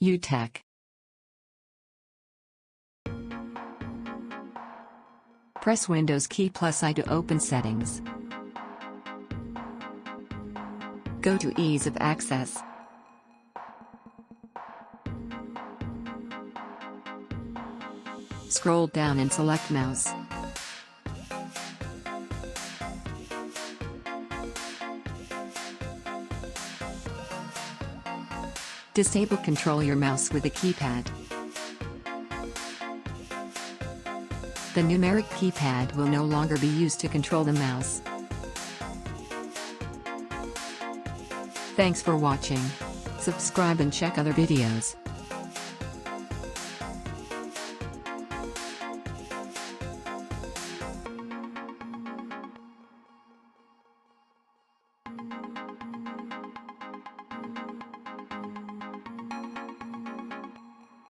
UTech. Press Windows key plus I to open settings. Go to Ease of Access. Scroll down and select Mouse. Disable Control your mouse with a keypad. The numeric keypad will no longer be used to control the mouse. Thanks for watching. Subscribe and check other videos.